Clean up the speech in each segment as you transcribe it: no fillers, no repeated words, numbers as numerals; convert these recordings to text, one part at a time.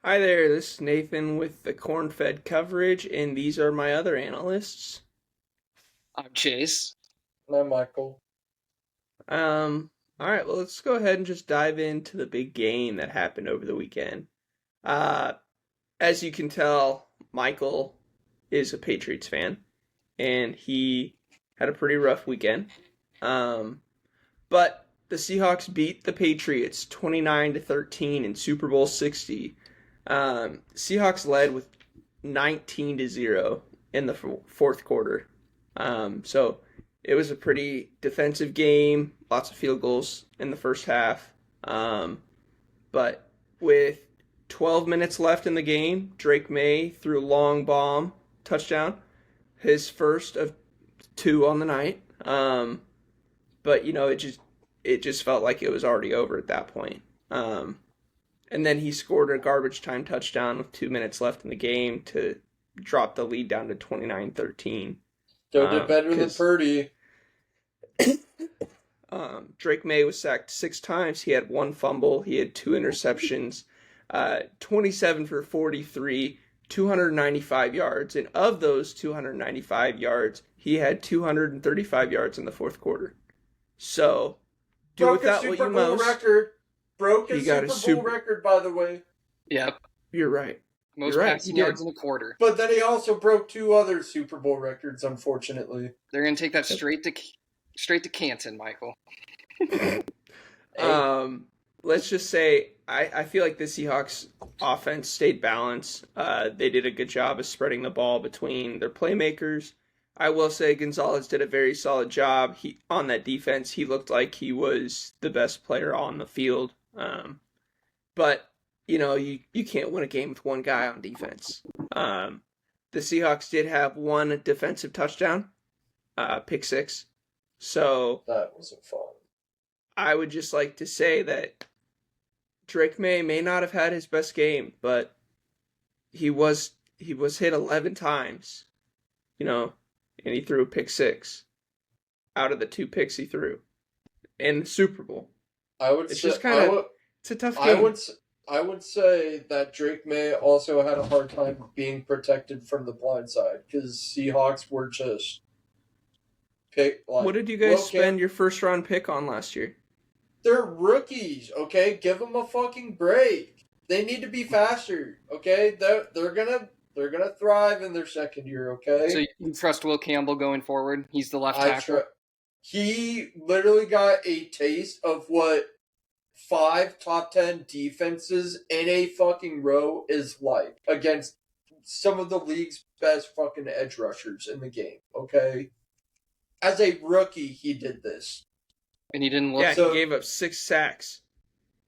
Hi there, this is Nathan with the Cornfed Coverage, and these are my other analysts. I'm Chase. No, Michael. All right, well, let's go ahead and just dive into the big game that happened over the weekend. Uh, as you can tell, Michael is a Patriots fan, and he had a pretty rough weekend. Um, but the Seahawks beat the Patriots 29-13 in Super Bowl 60. Seahawks led with 19-0 in the fourth quarter. So it was a pretty defensive game, lots of field goals in the first half. But with 12 minutes left in the game, Drake May threw a long bomb touchdown, his first of two on the night. But it just felt like it was already over at that point. And then he scored a garbage time touchdown with 2 minutes left in the game to drop the lead down to 29-13. Still did better than Purdy. Drake May was sacked 6 times. He had one fumble. He had 2 interceptions, 27 for 43, 295 yards. And of those 295 yards, he had 235 yards in the fourth quarter. So, do with that what you most. Broke his Super Bowl record, by the way. Yep. You're right. Most passing yards in a quarter. But then he also broke 2 other Super Bowl records, unfortunately. They're going to take that straight to Canton, Michael. Let's just say I feel like the Seahawks offense stayed balanced. They did a good job of spreading the ball between their playmakers. I will say Gonzalez did a very solid job. On that defense, he looked like he was the best player on the field. But you can't win a game with one guy on defense. The Seahawks did have one defensive touchdown, pick six. So that wasn't fun. I would just like to say that Drake may not have had his best game, but he was hit 11 times, and he threw a pick six out of the 2 picks he threw in the Super Bowl. It's a tough game. I would say that Drake May also had a hard time being protected from the blind side because Seahawks were just what did you guys spend your first round pick on last year? They're rookies, okay? Give them a fucking break. They need to be faster, okay? They're gonna thrive in their second year, okay? So you trust Will Campbell going forward? He's the left tackle. He literally got a taste of what 5 top 10 defenses in a fucking row is like against some of the league's best fucking edge rushers in the game, okay? As a rookie, he did this. And he didn't look... Yeah, he gave up 6 sacks.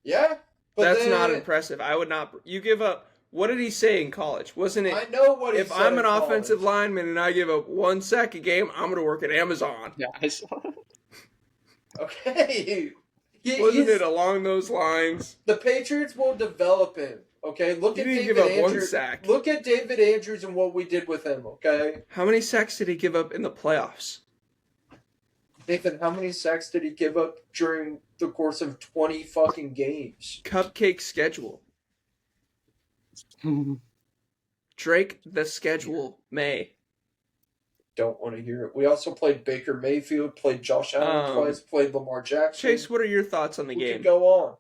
Yeah. But that's not impressive. I would not... You give up... What did he say in college? Wasn't it... I know what he said. If I'm an offensive lineman and I give up 1 sack a game, I'm going to work at Amazon. Yeah, I saw that. Okay. Wasn't it along those lines? The Patriots will develop him. Okay, look at David Andrews. 1 sack. Look at David Andrews and what we did with him. Okay. How many sacks did he give up in the playoffs? Nathan, how many sacks did he give up during the course of 20 fucking games? Cupcake schedule. Drake, the schedule, May. Don't want to hear it. We also played Baker Mayfield, played Josh Allen twice, played Lamar Jackson. Chase, what are your thoughts on the game? Could go on.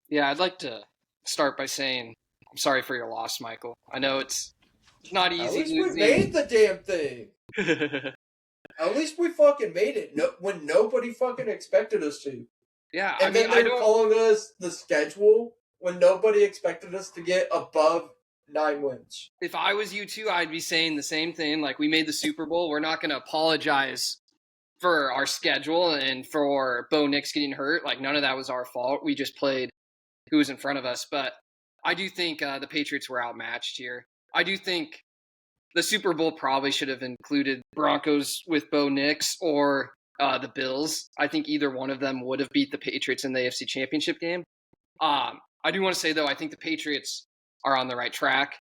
Yeah, I'd like to start by saying I'm sorry for your loss, Michael. I know it's not easy. At least we made the damn thing. At least we fucking made it. When nobody fucking expected us to. Yeah, and then they're calling us the schedule when nobody expected us to get above 9 wins. If I was you two, I'd be saying the same thing. Like, we made the Super Bowl. We're not going to apologize for our schedule and for Bo Nix getting hurt. Like, none of that was our fault. We just played who was in front of us. But I do think the Patriots were outmatched here. I do think the Super Bowl probably should have included Broncos with Bo Nix or the Bills. I think either one of them would have beat the Patriots in the AFC Championship game. I do want to say, though, I think the Patriots are on the right track.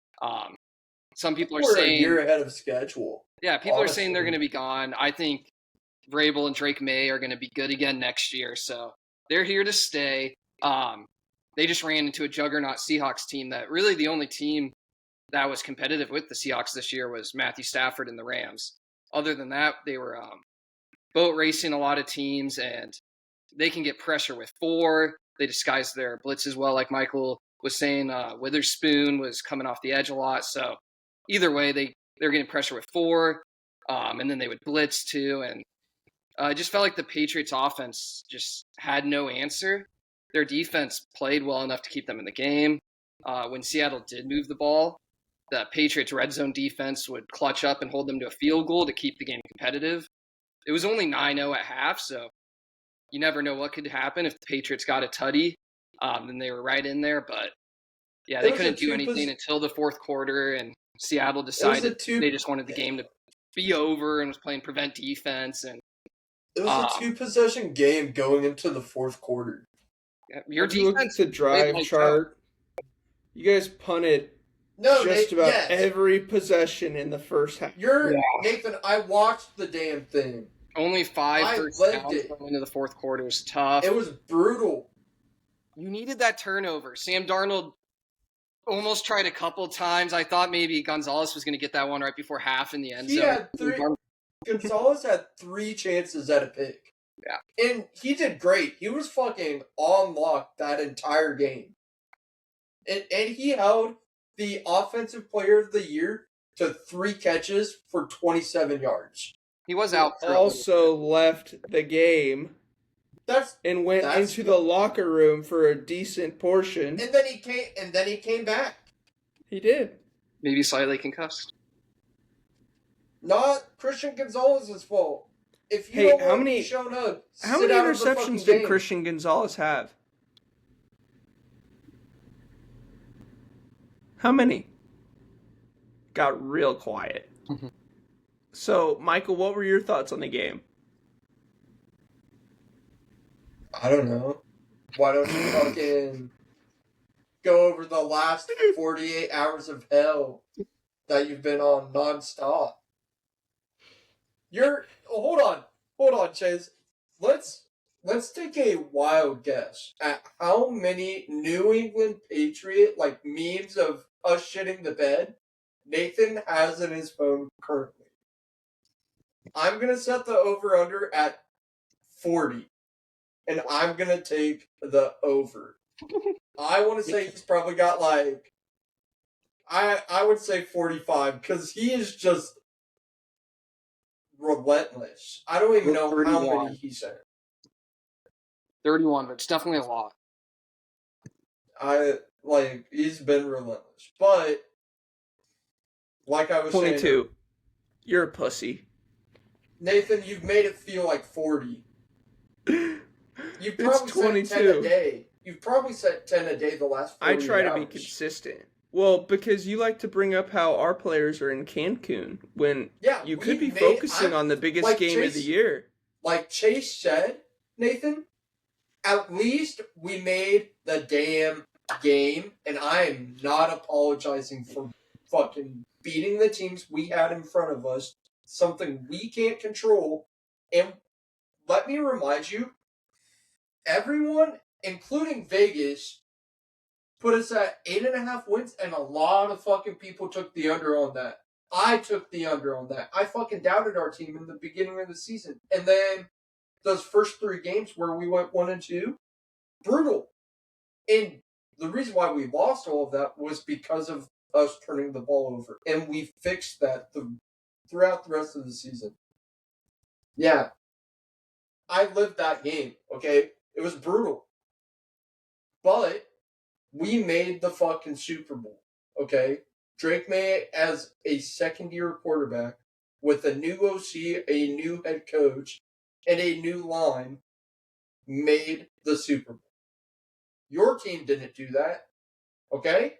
Some people are saying... We're a year ahead of schedule. Yeah, people are saying they're going to be gone. I think Vrabel and Drake May are going to be good again next year. So they're here to stay. they just ran into a juggernaut Seahawks team that really the only team that was competitive with the Seahawks this year was Matthew Stafford and the Rams. Other than that, they were boat racing a lot of teams, and they can get pressure with 4. They disguise their blitzes well, like Michael was saying. Witherspoon was coming off the edge a lot. So either way, they're getting pressure with 4, and then they would blitz too. And I just felt like the Patriots offense just had no answer. Their defense played well enough to keep them in the game. When Seattle did move the ball, the Patriots' red zone defense would clutch up and hold them to a field goal to keep the game competitive. It was only 9-0 at half, so you never know what could happen. If the Patriots got a tutty, then they were right in there. But, yeah, they couldn't do anything until the fourth quarter, and Seattle decided they just wanted the game to be over and was playing prevent defense. And it was a 2-possession game going into the fourth quarter. Your defense, look at the drive chart. You guys punted every possession in the first half. Nathan, I watched the damn thing. Only 5 first downs going into the fourth quarter is tough. It was brutal. You needed that turnover. Sam Darnold almost tried a couple times. I thought maybe Gonzalez was going to get that one right before half in the end zone. Gonzalez had 3 chances at a pick. Yeah. And he did great. He was fucking on lock that entire game. And he held the offensive player of the year to 3 catches for 27 yards. He was out. Also left the game and went into the locker room for a decent portion. And then he came back. He did. Maybe slightly concussed. Not Christian Gonzalez's fault. If you don't want to be shown up, how many interceptions did Christian Gonzalez have? How many? Got real quiet. So, Michael, what were your thoughts on the game? I don't know. Why don't you fucking go over the last 48 hours of hell that you've been on nonstop? Hold on, Chase. Let's take a wild guess at how many New England Patriot memes of us shitting the bed Nathan has in his phone currently. I'm gonna set the over/under at 40, and I'm gonna take the over. I want to say he's probably got I would say 45 because he is just relentless. I don't even know how many he said. 31, but it's definitely a lot. He's been relentless. But, like I was 22. saying... 22. You're a pussy. Nathan, you've made it feel like 40. You've probably said 10 a day. You've probably said 10 a day the last 40 hours. I try to be consistent. Well, because you like to bring up how our players are in Cancun when you could be focusing on the biggest game of the year. Like Chase said, Nathan, at least we made the damn game, and I am not apologizing for fucking beating the teams we had in front of us, something we can't control. And let me remind you, everyone, including Vegas, put us at 8.5 wins, and a lot of fucking people took the under on that. I took the under on that. I fucking doubted our team in the beginning of the season. And then those first 3 games where we went 1-2, brutal. And the reason why we lost all of that was because of us turning the ball over. And we fixed that throughout the rest of the season. Yeah. I lived that game, okay? It was brutal. But we made the fucking Super Bowl, okay? Drake May, as a second-year quarterback, with a new OC, a new head coach, and a new line, made the Super Bowl. Your team didn't do that, okay?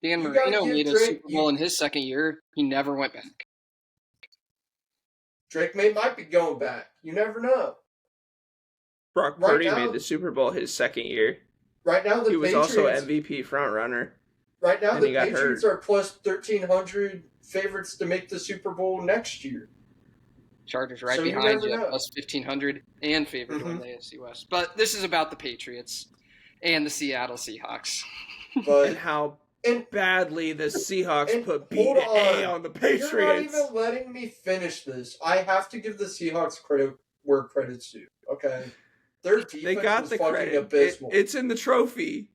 Dan Marino made a Super Bowl in his second year. He never went back. Drake May might be going back. You never know. Brock Purdy made the Super Bowl his second year. Right now, he was also MVP frontrunner. Right now, the Patriots are plus 1,300 favorites to make the Super Bowl next year. Chargers right behind you, plus 1,500 and favored to win the AFC West. But this is about the Patriots. And the Seattle Seahawks. But And how and badly the Seahawks and put hold B&A on. on the You're not Patriots. even letting me finish this. I have to give the Seahawks credit where credit's due. Okay, their defense They got was the fucking credit. abysmal. It's in the trophy.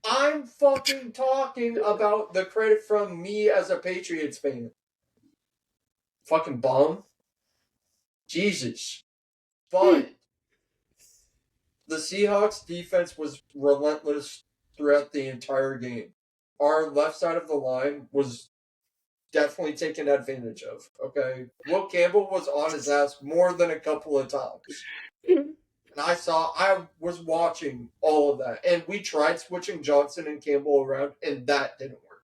I'm fucking talking about the credit from me as a Patriots fan. Fucking bum. Jesus. But the Seahawks defense was relentless throughout the entire game. Our left side of the line was definitely taken advantage of. Okay. Will Campbell was on his ass more than a couple of times. And I was watching all of that. And we tried switching Johnson and Campbell around, and that didn't work.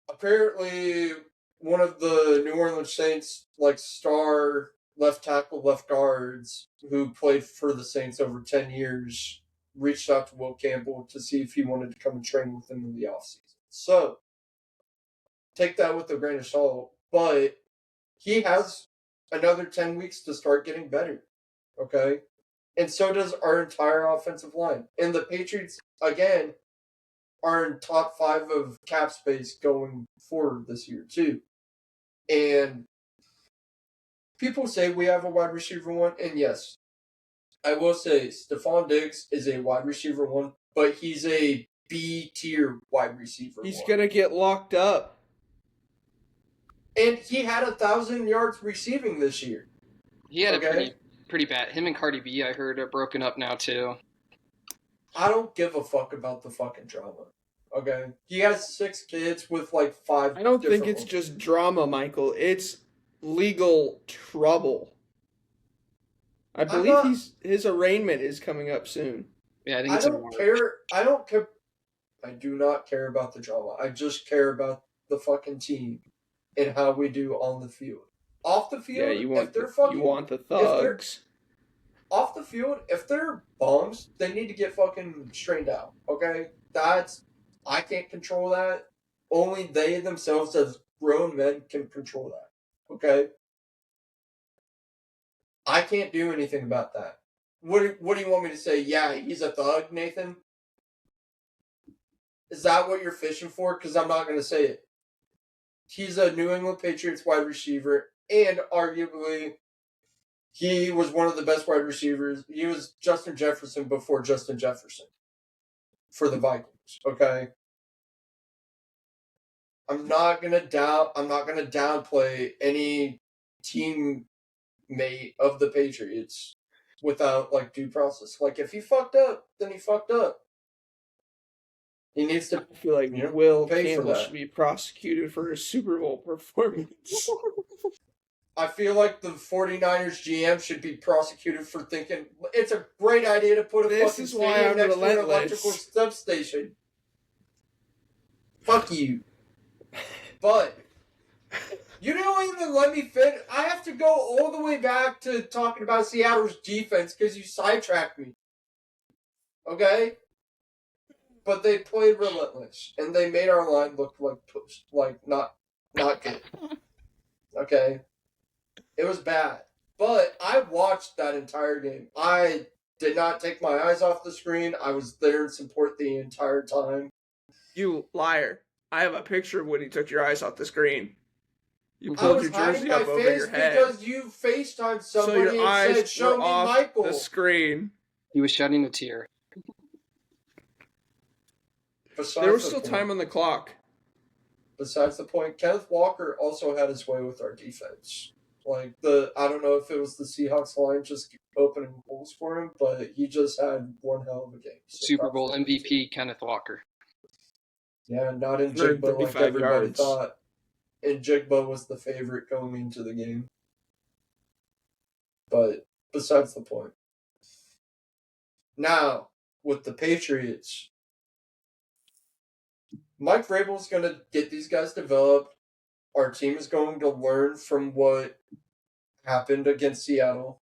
Apparently, one of the New Orleans Saints, star left tackle, left guards who played for the Saints over 10 years, reached out to Will Campbell to see if he wanted to come and train with him in the offseason. So, take that with a grain of salt. But he has another 10 weeks to start getting better. Okay? And so does our entire offensive line. And the Patriots, again, are in top 5 of cap space going forward this year, too. And people say we have a wide receiver 1, and yes, I will say Stephon Diggs is a wide receiver 1, but he's a B tier wide receiver. He's gonna get locked up. And he had 1,000 yards receiving this year. He had a pretty bad. Him and Cardi B, I heard, are broken up now too. I don't give a fuck about the fucking drama. Okay, he has 6 kids with 5. I don't think it's just drama, Michael. It's legal trouble. I believe his arraignment is coming up soon. Yeah, I think it's I don't care. I don't care. I do not care about the drama. I just care about the fucking team and how we do on the field. Off the field, you want the thugs. Off the field, if they're bums, they need to get fucking strained out. Okay, I can't control that. Only they themselves, as grown men, can control that. Okay, I can't do anything about that. What do you want me to say? Yeah, he's a thug, Nathan. Is that what you're fishing for? Because I'm not going to say it. He's a New England Patriots wide receiver, and arguably, he was one of the best wide receivers. He was Justin Jefferson before Justin Jefferson for the Vikings. Okay, I'm not gonna downplay any teammate of the Patriots without due process. If he fucked up, then he fucked up. He needs to. I feel like Will Campbell should be prosecuted for his Super Bowl performance. I feel like the 49ers GM should be prosecuted for thinking it's a great idea to put a fucking stadium next to an electrical substation. Fuck you. But you don't even let me fit. I have to go all the way back to talking about Seattle's defense because you sidetracked me. Okay? But they played relentless, and they made our line look not good. Okay? It was bad. But I watched that entire game. I did not take my eyes off the screen. I was there in support the entire time. You liar. I have a picture of when you took your eyes off the screen. You pulled your jersey up over your head. Because you FaceTimed somebody and said, "Show me Michael." The screen. He was shedding a tear. There was still time on the clock. Besides the point, Kenneth Walker also had his way with our defense. I don't know if it was the Seahawks line just opening holes for him, but he just had one hell of a game. So Super Bowl MVP Kenneth Walker. Yeah, not in Jigba like everybody thought. And Jigba was the favorite going into the game. But besides the point. Now, with the Patriots, Mike Vrabel's going to get these guys developed. Our team is going to learn from what happened against Seattle.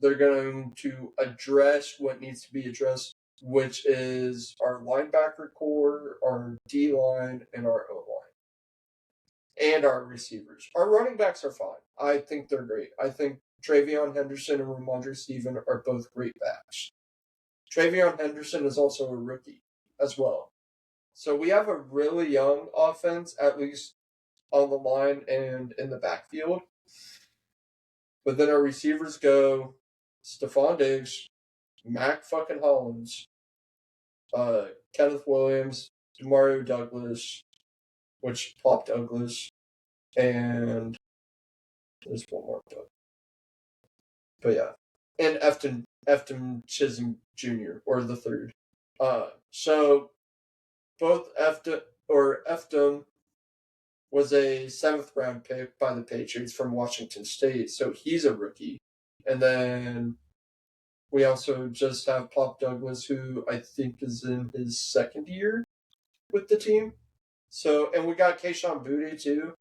They're going to address what needs to be addressed, which is our linebacker core, our D-line, and our O-line. And our receivers. Our running backs are fine. I think they're great. I think Travion Henderson and Ramondre Steven are both great backs. Travion Henderson is also a rookie as well. So we have a really young offense, at least on the line and in the backfield. But then our receivers go Stephon Diggs, Mac fucking Hollins, Kenneth Williams, Demario Douglas, which Pop Douglas, and there's one more Doug. But yeah. And Efton Chisholm Jr., or the third. So both Efton was a 7th round pick by the Patriots from Washington State, so he's a rookie. And then we also just have Pop Douglas, who I think is in his 2nd year with the team. So, and we got Kayshon Boutte too,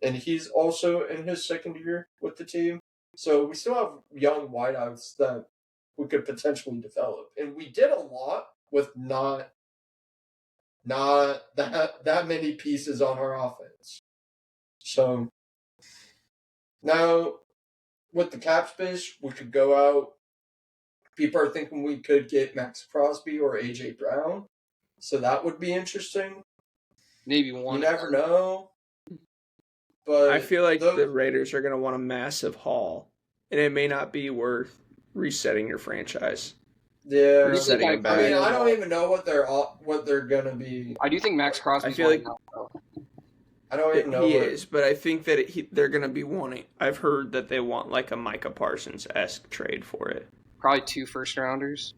and he's also in his 2nd year with the team. So we still have young wideouts that we could potentially develop, and we did a lot with not that many pieces on our offense. So now with the cap space, we could go out. People are thinking we could get Max Crosby or AJ Brown, so that would be interesting. Maybe one. You never know. But I feel like the Raiders are going to want a massive haul, and it may not be worth resetting your franchise. Yeah, resetting them back. I mean, I don't even know what they're going to be. I do think Max Crosby's I feel like I don't even know. He is, but I think that they're going to be wanting. I've heard that they want like a Micah Parsons-esque trade for it. Probably 2 first-rounders.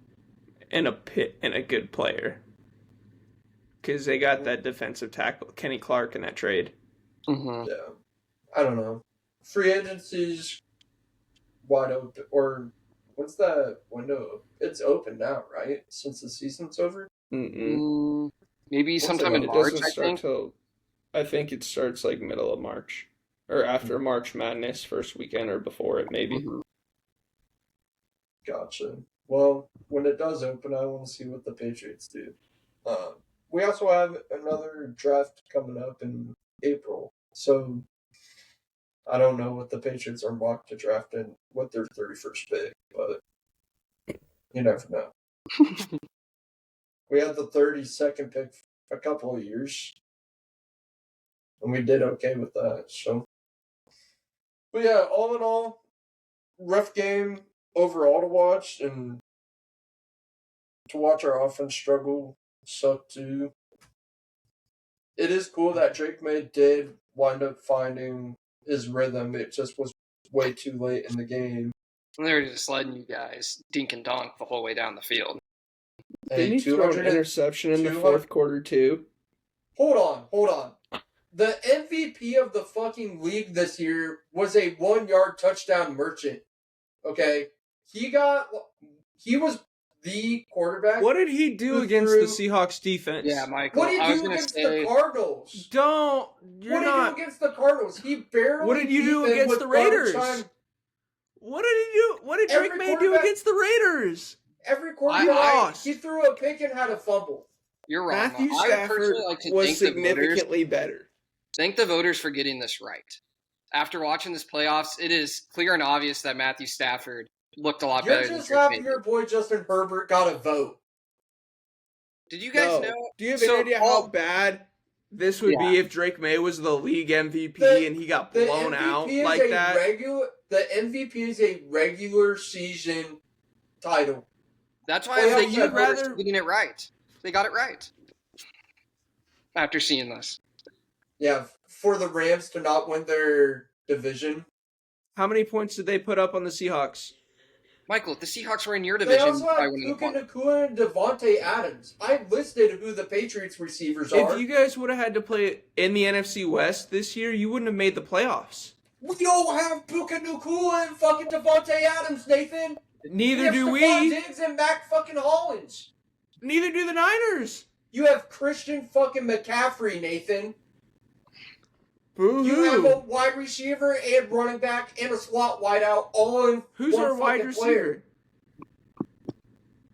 And a good player. Because they got that defensive tackle, Kenny Clark, in that trade. Mm-hmm. Yeah. I don't know. Free agency's wide open. Or what's that window? It's open now, right? Since the season's over? Maybe sometime in March, I think. I think it starts like middle of March. Or after March Madness, first weekend, or before it, maybe. Mm-hmm. Gotcha. Well, when it does open, I want to see what the Patriots do. We also have another draft coming up in April, so I don't know what the Patriots are mocked to draft in with their 31st pick, but you never know. We had the 32nd pick a couple of years, and we did okay with that. So, but yeah, all in all, rough game overall to watch, and to watch our offense struggle sucked too. It is cool that Drake May did wind up finding his rhythm. It just was way too late in the game. And they were just letting you guys dink and donk the whole way down the field. Didn't he throw an interception in the 4th quarter too? Hold on. The MVP of the fucking league this year was a 1-yard touchdown merchant. Okay? He was the quarterback. What did he do against the Seahawks defense? Yeah, Michael. What did he do against the Cardinals? What did he do against the Cardinals? He barely. What did you do against the Raiders? What did he do? What did Drake May do against the Raiders? Every quarterback, he threw a pick and had a fumble. You're wrong. Matthew Stafford was significantly better. Thank the voters for getting this right. After watching this playoffs, it is clear and obvious that Matthew Stafford looked a lot better. You're just happy your boy Justin Herbert got a vote. Did you guys know? Do you have any idea how bad this would be if Drake May was the league MVP and he got blown out like that? The MVP is a regular season title. That's why I think you'd rather getting it right. They got it right. After seeing this. Yeah, for the Rams to not win their division. How many points did they put up on the Seahawks? Michael, if the Seahawks were in your division, they also had Puka Nacua and Devontae Adams. I listed who the Patriots receivers are. If you guys would have had to play in the NFC West this year, you wouldn't have made the playoffs. We don't have Puka Nacua and fucking Devontae Adams, Nathan. Neither do we. Stephon Diggs and Mac fucking Hollins. Neither do the Niners. You have Christian fucking McCaffrey, Nathan. Boo-hoo. You have a wide receiver and running back and a slot wideout all in Who's one our wide fucking receiver? player.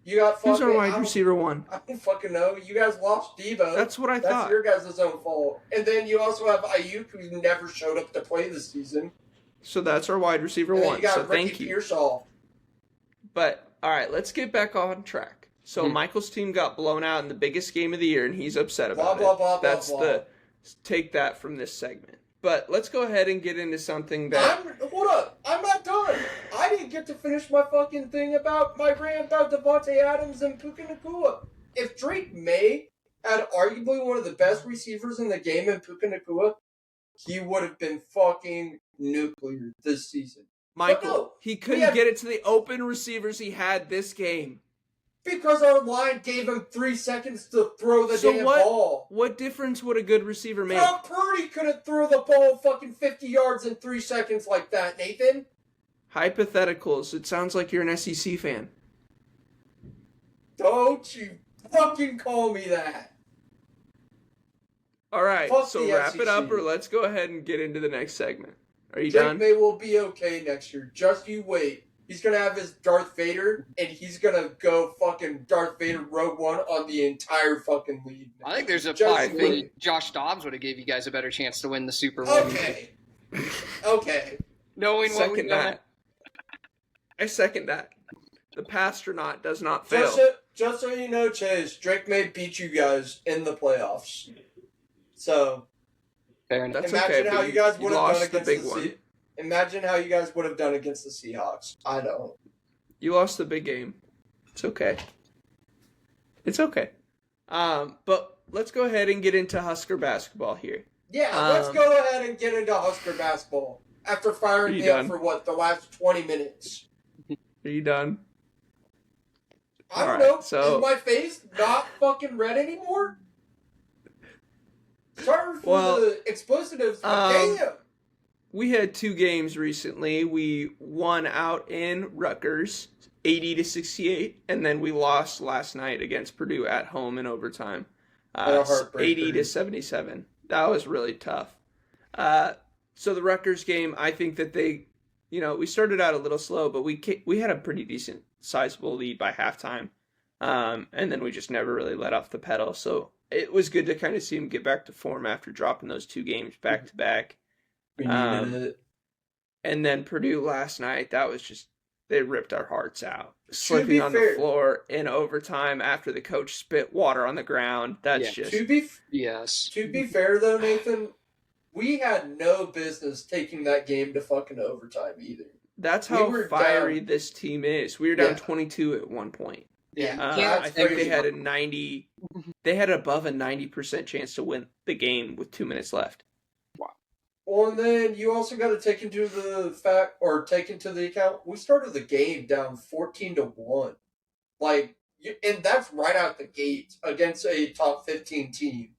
You got fucking... Who's our wide receiver one? I don't fucking know. You guys lost Debo. That's what I thought. That's your guys' own fault. And then you also have Ayuk, who never showed up to play this season. So that's our wide receiver And then one. you got So Ricky thank you. Pearsall. But all right, let's get back on track. So Michael's team got blown out in the biggest game of the year, and he's upset about Blah, it. blah, That's blah. the take that from this segment. But let's go ahead and get into something that Hold up. I'm not done. I didn't get to finish my fucking thing about my rant about Devontae Adams and Puka Nacua. If Drake May had arguably one of the best receivers in the game in Puka Nacua, he would have been fucking nuclear this season. Michael, no, he couldn't get it to the open receivers he had this game. Because our line gave him 3 seconds to throw the damn ball. What difference would a good receiver make? Brock Purdy couldn't throw the ball fucking 50 yards in 3 seconds like that, Nathan. Hypotheticals. It sounds like you're an SEC fan. Don't you fucking call me that. All right, Fuck so the wrap SEC. it up, or let's go ahead and get into the next segment. Are you Drake done? May will be okay next year. Just you wait. He's going to have his Darth Vader, and he's going to go fucking Darth Vader Rogue One on the entire fucking league. I think there's a Just possibility wait. Josh Dobbs would have gave you guys a better chance to win the Super Bowl. Okay. Okay. Knowing what we Second know. that. I second that. The pastronaut does not fail. Just so you know, Chase, Drake May beat you guys in the playoffs. So, Fair enough. That's imagine okay, how but you guys you would have done lost the against big the one. Imagine how you guys would have done against the Seahawks. I don't. You lost the big game. It's okay. It's okay. But let's go ahead and get into Husker basketball here. Yeah, let's go ahead and get into Husker basketball. After firing me up for the last 20 minutes. Are you done? I don't All know. right, so- Is my face not fucking red anymore? Sorry for the explosives, but damn. We had 2 games recently. We won out in Rutgers, 80-68, and then we lost last night against Purdue at home in overtime, What a heartbreaker. 80-77. That was really tough. So the Rutgers game, I think that we started out a little slow, but we had a pretty decent, sizable lead by halftime, and then we just never really let off the pedal. So it was good to kind of see him get back to form after dropping those 2 games back to back. We needed it. And then Purdue last night, that was just, they ripped our hearts out. Slipping be on fair- the floor in overtime after the coach spit water on the ground. That's Yeah. just, To be fair, though, Nathan, we had no business taking that game to fucking overtime either. that's we how were fiery down. this team is. We were down Yeah. 22 at one point. Yeah, I think crazy. they had they had above a 90% chance to win the game with 2 minutes left. Well, and then you also got to take into the account, we started the game down 14-1. And that's right out the gate against a top 15 team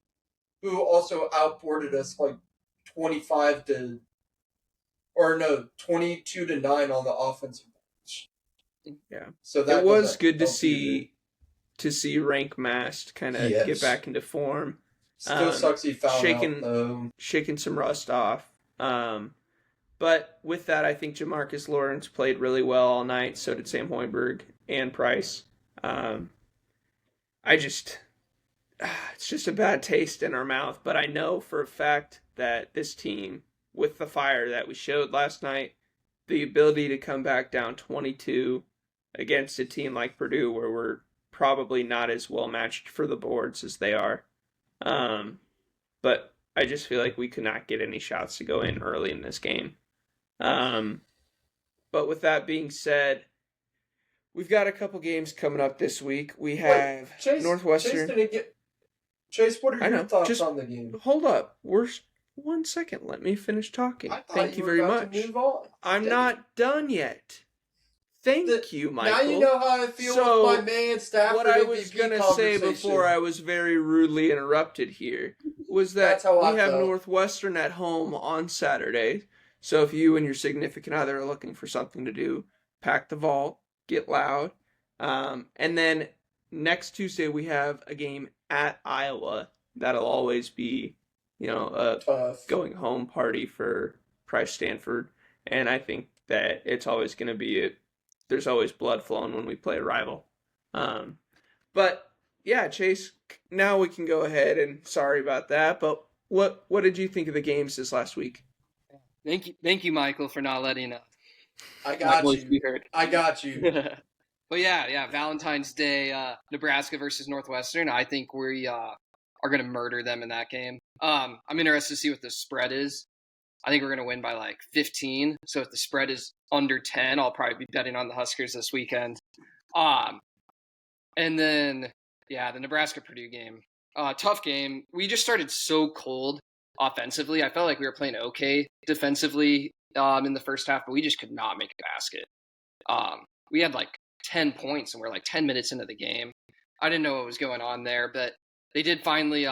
who also outboarded us 22-9 on the offensive bench. Yeah. So that It was doesn't good to help either. see Rank Mast kind of Yes. get back into form. Still sucks he fouled shaking- out, though. Shaking some rust off. But with that, I think Jamarcus Lawrence played really well all night. So did Sam Hoiberg and Price. It's just a bad taste in our mouth. But I know for a fact that this team, with the fire that we showed last night, the ability to come back down 22 against a team like Purdue, where we're probably not as well matched for the boards as they are. But I just feel like we could not get any shots to go in early in this game. But with that being said, we've got a couple games coming up this week. We have Northwestern. Chase, what are I your know, thoughts just- on the game? Hold up. We're 1 second. Let me finish talking. I thought Thank you were very about much. to move on. I'm Damn. not done yet. Thank you, Michael. Now you know how I feel So, with my man Stafford. What I was MVP going to say conversation. before I was very rudely interrupted here was that That's how I we have felt. Northwestern at home on Saturday. So if you and your significant other are looking for something to do, pack the vault, get loud. And then next Tuesday we have a game at Iowa. That'll always be, a Tough. going home party for Price Stanford. And I think that it's always going to be there's always blood flowing when we play a rival. But yeah, Chase, now we can go ahead and sorry about that. But what did you think of the games this last week? Thank you, Michael, for not letting I my got voice you. be heard. I got you. But yeah, Valentine's Day, Nebraska versus Northwestern. I think we are going to murder them in that game. I'm interested to see what the spread is. I think we're going to win by like 15. So if the spread is under 10, I'll probably be betting on the Huskers this weekend. And then, yeah, the Nebraska Purdue game. Tough game. We just started so cold offensively. I felt like we were playing okay defensively in the first half, but we just could not make a basket. We had like 10 points and we're like 10 minutes into the game. I didn't know what was going on there, but they did finally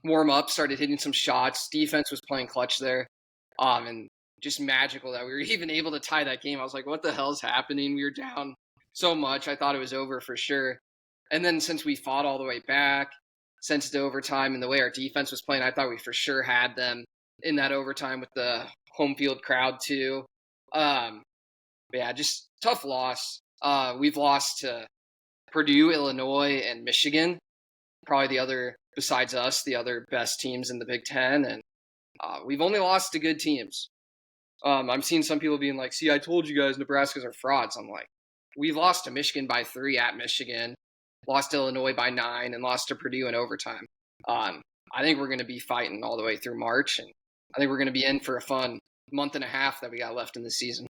warm up, started hitting some shots. Defense was playing clutch there. And just magical that we were even able to tie that game. I was like, what the hell's happening? We were down so much. I thought it was over for sure. And then since we fought all the way back, sent it to overtime, and the way our defense was playing, I thought we for sure had them in that overtime with the home field crowd too. But yeah, just tough loss. We've lost to Purdue, Illinois, and Michigan. Probably the other, besides us, the other best teams in the Big Ten. And we've only lost to good teams. I'm seeing some people being like, see, I told you guys Nebraska's are frauds. I'm like, we've lost to Michigan by 3 at Michigan, lost to Illinois by 9, and lost to Purdue in overtime. I think we're going to be fighting all the way through March, and I think we're going to be in for a fun month and a half that we got left in the season.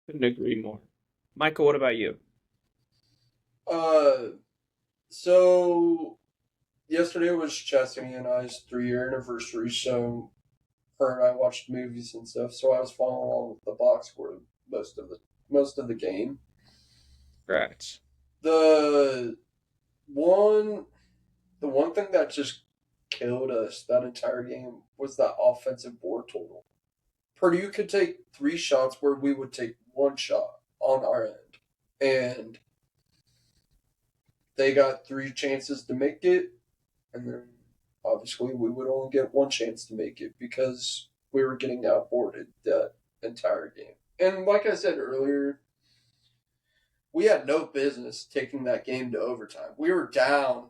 Couldn't agree more. Michael, what about you? So yesterday was Chastity and I's 3-year anniversary, so her and I watched movies and stuff. So I was following along with the box score most of the game. Congrats. The one thing that just killed us that entire game was that offensive board total. Purdue could take 3 shots where we would take 1 shot on our end, and they got 3 chances to make it, and then obviously we would only get 1 chance to make it because we were getting outboarded that entire game. And like I said earlier, we had no business taking that game to overtime. We were down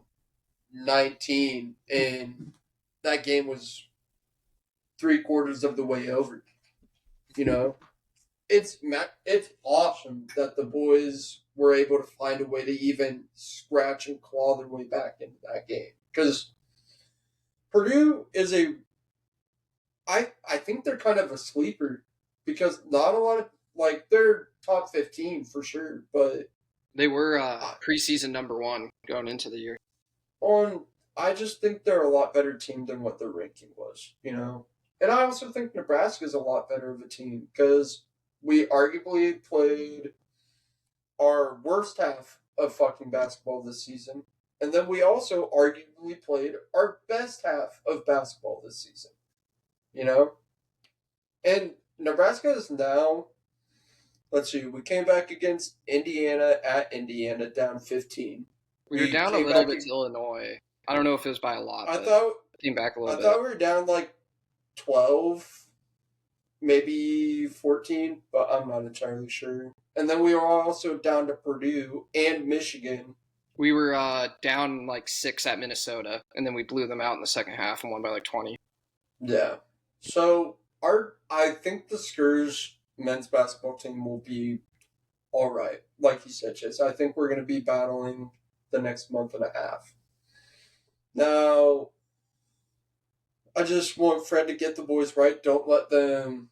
19, and that game was 3/4 of the way over. You know, it's awesome that the boys were able to find a way to even scratch and claw their way back into that game, because Purdue is I think they're kind of a sleeper, because not a lot of, like, they're top 15 for sure, but they were preseason number 1 going into the year. I just think they're a lot better team than what their ranking was, And I also think Nebraska is a lot better of a team, because we arguably played our worst half of fucking basketball this season, and then we also arguably played our best half of basketball this season. And Nebraska is now, let's see, we came back against Indiana at Indiana down 15. We were down a little bit to Illinois. I don't know if it was by a lot. I thought came back a little bit. I thought we were down like 12, maybe 14, but I'm not entirely sure. And then we were also down to Purdue and Michigan. We were down like 6 at Minnesota, and then we blew them out in the second half and won by like 20. Yeah. So I think the Skurs men's basketball team will be all right. Like you said, Chase, I think we're going to be battling the next month and a half. Now, I just want Fred to get the boys right. Don't let them,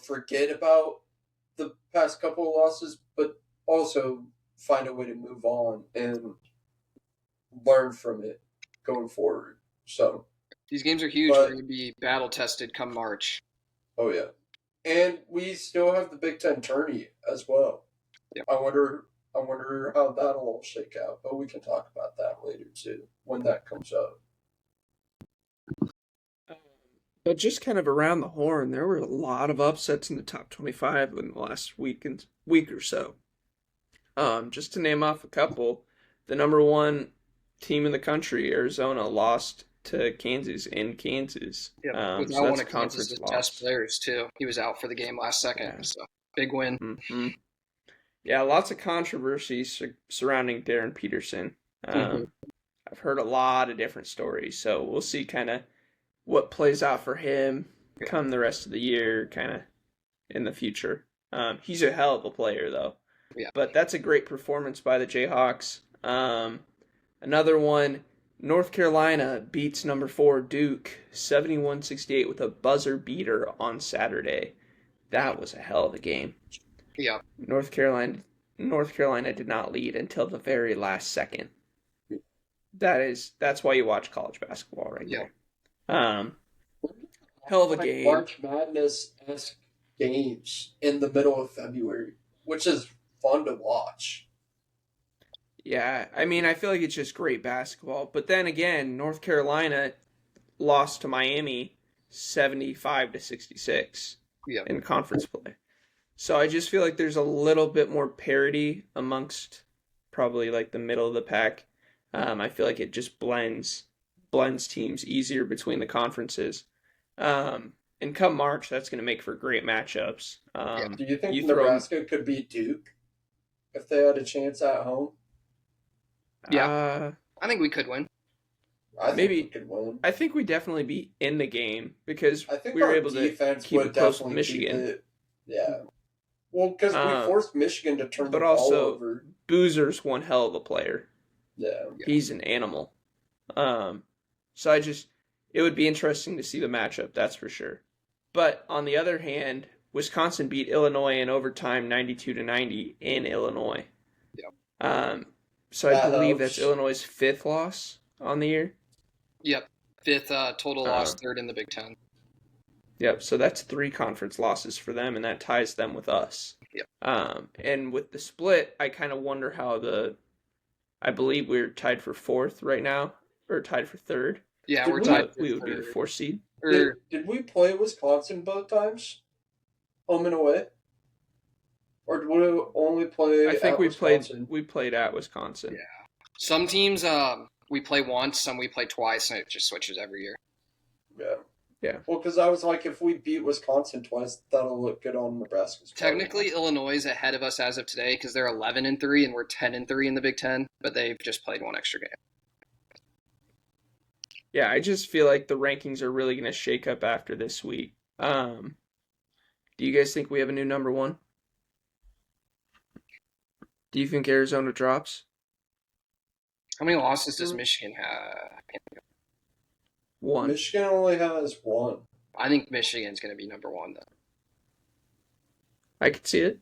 forget about the past couple of losses, but also find a way to move on and learn from it going forward. So these games are huge. We're going to be battle tested come March. Oh yeah, and we still have the Big Ten tourney as well. Yep. I wonder how that'll all shake out, but we can talk about that later too when that comes up. But just kind of around the horn, there were a lot of upsets in the top 25 in the last week or so. Just to name off a couple, the number 1 team in the country, Arizona, lost to Kansas in Kansas. Yeah, so that's a conference loss. Best players too. He was out for the game last second, yeah. So big win. Mm-hmm. Yeah, lots of controversy surrounding Darren Peterson. I've heard a lot of different stories, so we'll see kind of what plays out for him come the rest of the year, kind of in the future. He's a hell of a player, though. Yeah. But that's a great performance by the Jayhawks. Another one, North Carolina beats number 4 Duke 71-68 with a buzzer beater on Saturday. That was a hell of a game. Yeah. North Carolina did not lead until the very last second. That's why you watch college basketball right Yeah. there. Hell of a game. March Madness-esque games in the middle of February, which is fun to watch. Yeah, I mean, I feel like it's just great basketball. But then again, North Carolina lost to Miami 75-66 in conference play. So I just feel like there's a little bit more parity amongst probably like the middle of the pack. I feel like it just blends teams easier between the conferences. And come March, that's going to make for great matchups. Do you think Nebraska could beat Duke if they had a chance at home? Yeah, I think we could win. I think we could win. I think we definitely be in the game because I think we were our able to defense keep would it close with definitely Michigan. keep it. Yeah. Well, because we forced Michigan to turn the but ball also over. Boozer's one hell of a player. Yeah. He's an animal. So it would be interesting to see the matchup, that's for sure. But on the other hand, Wisconsin beat Illinois in overtime 92-90 in Illinois. Yeah. So I believe that's Illinois' 5th loss on the year. Yep. 5th total loss, 3rd in the Big Ten. Yep, so that's 3 conference losses for them, and that ties them with us. Yep. And with the split, I kind of wonder how I believe we're tied for 4th right now, or tied for 3rd. Yeah, we're tied. We would be the 4th seed. Did we play Wisconsin both times? Home and away? Or did we only play I think at we Wisconsin? played at Wisconsin. Yeah. Some teams we play once, some we play twice, and it just switches every year. Yeah. Well, because I was like, if we beat Wisconsin twice, that'll look good on Nebraska's part. Technically, Illinois is ahead of us as of today because they're 11-3 and we're 10-3 in the Big Ten, but they've just played one extra game. Yeah, I just feel like the rankings are really going to shake up after this week. Do you guys think we have a new number 1? Do you think Arizona drops? How many losses does Michigan have? 1. Michigan only has 1. I think Michigan's going to be number 1, though. I could see it.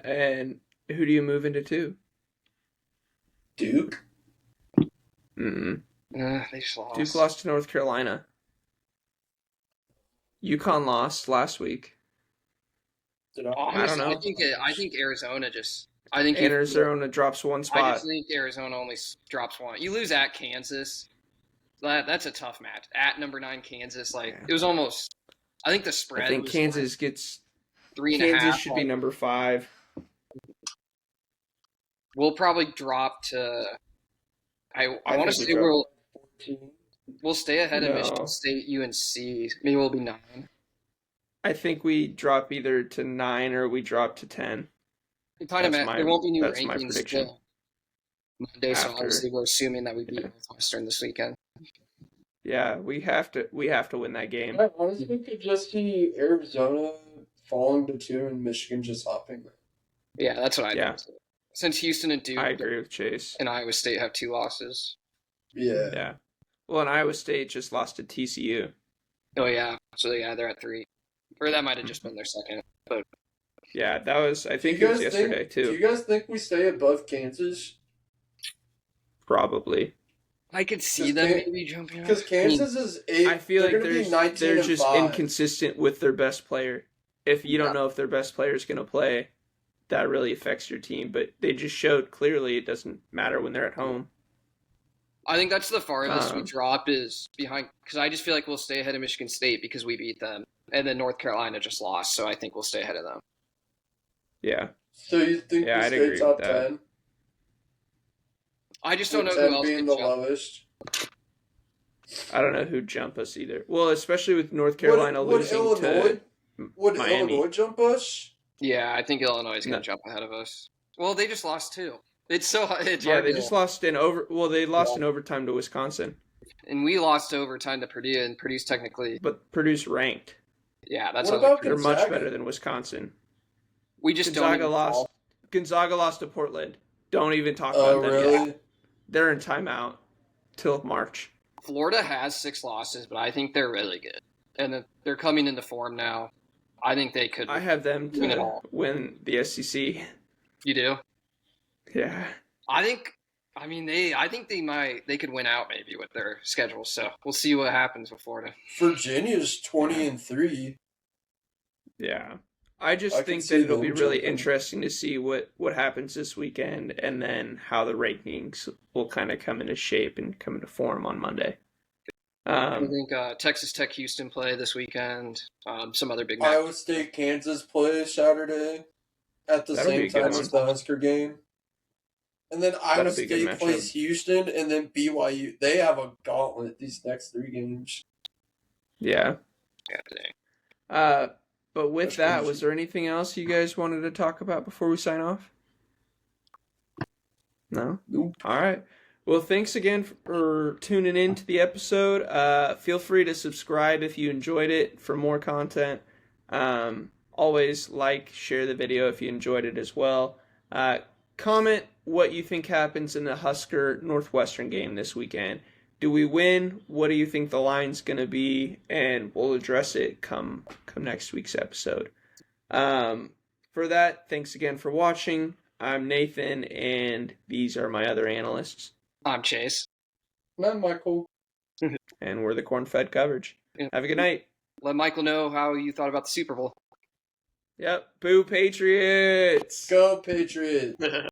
And who do you move into 2? Duke? Mm-mm. They just lost. Duke lost to North Carolina. UConn lost last week. Honestly, I don't know. I think Arizona just. Arizona drops 1 spot. I just think Arizona only drops 1. You lose at Kansas. That's a tough match. At number 9 Kansas, it was almost. I think the spread. I think Kansas gets 3.5. Kansas should be number 5. We'll probably drop to. I want to say we'll stay ahead of Michigan State, UNC. Maybe we'll be 9. I think we drop either to 9 or we drop to 10. There won't be new that's my rankings prediction. until Monday, so obviously we're assuming that we beat Northwestern this weekend. Yeah, we have to win that game. I honestly could just see Arizona falling to 2 and Michigan just hopping. Yeah, that's what I think. Since Houston and Duke I agree with Chase. and Iowa State have 2 losses. Yeah. Well, and Iowa State just lost to TCU. Oh, yeah. So, they're at 3. Or that might have just been their second. But yeah, that was, I think it was yesterday, too. Do you guys think we stay above Kansas? Probably. I could see them maybe jumping up. Because Kansas is 8. I feel like they're just 5. inconsistent with their best player. If you don't know if their best player is going to play, that really affects your team. But they just showed clearly it doesn't matter when they're at home. I think that's the farthest we drop is behind, because I just feel like we'll stay ahead of Michigan State because we beat them, and then North Carolina just lost, so I think we'll stay ahead of them. Yeah. So you think we I'd stay agree top with that. 10? I just don't know who 10 else being can the jump. lowest. I don't know who'd jump us either. Well, especially with North Carolina losing to Would Miami. Illinois jump us? Yeah, I think Illinois is going to jump ahead of us. Well, they just lost 2. It's so it's Yeah, hard they to, just lost in they lost in overtime to Wisconsin, and we lost overtime to Purdue, and Purdue's technically, but Purdue's ranked. yeah, that's What how about They're much Gonzaga? better than Wisconsin. we just don't Gonzaga even lost. call. Gonzaga lost to Portland. Don't even talk Oh, about them really? yet. They're in timeout till March. Florida has 6 losses, but I think they're really good, and they're coming into form now. I think they could. I have them win it to all. win the SEC. You do? Yeah. I think. I mean, I think they could win out maybe with their schedule. So we'll see what happens with Florida. Virginia's 20-3. Yeah. I just I can think see that it'll them be really jumping. interesting to see what happens this weekend and then how the rankings will kind of come into shape and come into form on Monday. I think Texas Tech Houston play this weekend. Some other big matches. Iowa State, Kansas play Saturday at the That'll be same a good time one. as the Husker game. And then Iowa That'll be a good State matchup. plays Houston, and then BYU. They have a gauntlet these next 3 games. Yeah. Yeah, But with That's that, crazy. was there anything else you guys wanted to talk about before we sign off? No? Nope. All right. Well, thanks again for tuning in to the episode. Feel free to subscribe if you enjoyed it for more content. Always like, share the video if you enjoyed it as well. Comment what you think happens in the Husker Northwestern game this weekend. Do we win? What do you think the line's going to be? And we'll address it come next week's episode. For that, thanks again for watching. I'm Nathan, and these are my other analysts. I'm Chase. Man, Michael. And we're the Cornfed Coverage. Have a good night. Let Michael know how you thought about the Super Bowl. Yep. Boo Patriots! Go Patriots!